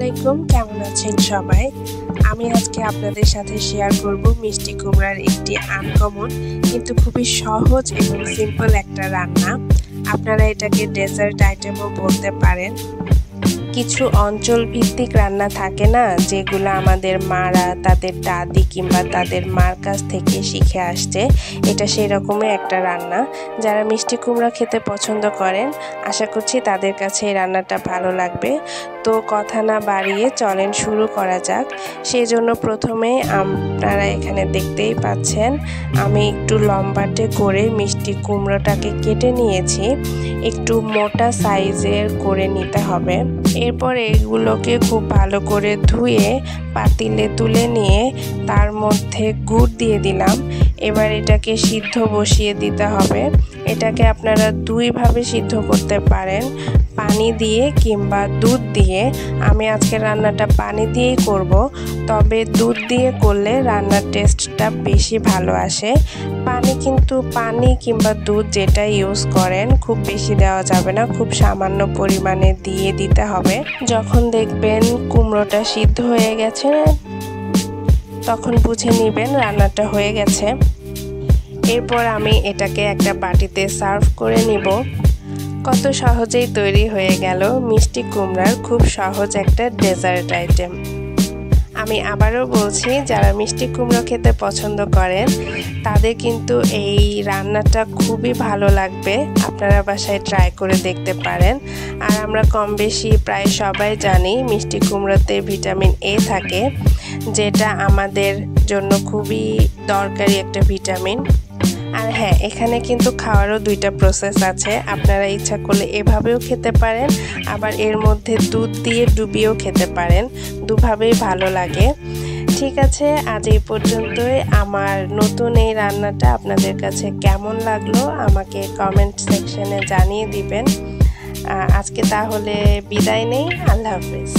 আলাইকুম, কেমন আছেন সবাই? আমি আজকে আপনাদের সাথে শেয়ার করব মিষ্টি কুমড়ার একটি আনকমন কিন্তু খুবই সহজ এবং সিম্পল একটা রান্না। আপনারা এটাকে ডেজার্ট আইটেমও বলতে পারেন। কিছু অঞ্চল ভিত্তিক রান্না থাকে না, যেগুলো আমাদের মারা তাদের দাদি কিংবা তাদের মার কাছ থেকে শিখে আসছে। এটা সেই রকমই একটা রান্না। যারা মিষ্টি কুমড়া খেতে পছন্দ করেন, আশা করছি তাদের কাছে এই রান্নাটা ভালো লাগবে। তো কথা না বাড়িয়ে চলেন শুরু করা যাক। সেই জন্য প্রথমে আপনারা এখানে দেখতেই পাচ্ছেন আমি একটু লম্বাটে করে মিষ্টি কুমড়োটাকে কেটে নিয়েছি। একটু মোটা সাইজের করে নিতে হবে। এরপর এগুলোকে খুব ভালো করে ধুয়ে পাতিলে তুলে নিয়ে তার মধ্যে গুড় দিয়ে দিলাম। এবার এটাকে সিদ্ধ বসিয়ে দিতে হবে। এটাকে আপনারা দুইভাবে সিদ্ধ করতে পারেন, পানি দিয়ে কিংবা দুধ দিয়ে। আমি আজকে রান্নাটা পানি দিয়েই করব, তবে দুধ দিয়ে করলে রান্নার টেস্টটা বেশি ভালো আসে। পানি কিংবা দুধ যেটা ইউজ করেন খুব বেশি দেওয়া যাবে না, খুব সামান্য পরিমাণে দিয়ে দিতে হবে। যখন দেখবেন কুমড়োটা সিদ্ধ হয়ে গেছে তখন বুঝে নেবেন রান্নাটা হয়ে গেছে। এরপর আমি এটাকে একটা বাটিতে সার্ভ করে নিব। কত সহজেই তৈরি হয়ে গেল মিষ্টি কুমড়ার খুব সহজ একটা ডেজার্ট আইটেম। আমি আবারও বলছি, যারা মিষ্টি কুমড়ো খেতে পছন্দ করেন তাদের কিন্তু এই রান্নাটা খুবই ভালো লাগবে। আপনারা বাসায় ট্রাই করে দেখতে পারেন। আর আমরা কম বেশি প্রায় সবাই জানি মিষ্টি কুমড়োতে ভিটামিন এ থাকে, যেটা আমাদের জন্য খুবই দরকারি একটা ভিটামিন। আর হ্যাঁ, এখানে কিন্তু খাওয়ারও দুইটা প্রসেস আছে। আপনারা ইচ্ছা করলে এভাবেও খেতে পারেন, আবার এর মধ্যে দুধ দিয়ে ডুবিয়েও খেতে পারেন। দুভাবেই ভালো লাগে। ঠিক আছে, আজ এই পর্যন্তই। আমার নতুন এই রান্নাটা আপনাদের কাছে কেমন লাগলো আমাকে কমেন্ট সেকশনে জানিয়ে দিবেন। আজকে তাহলে বিদায় নেই। আল্লাহ হাফেজ।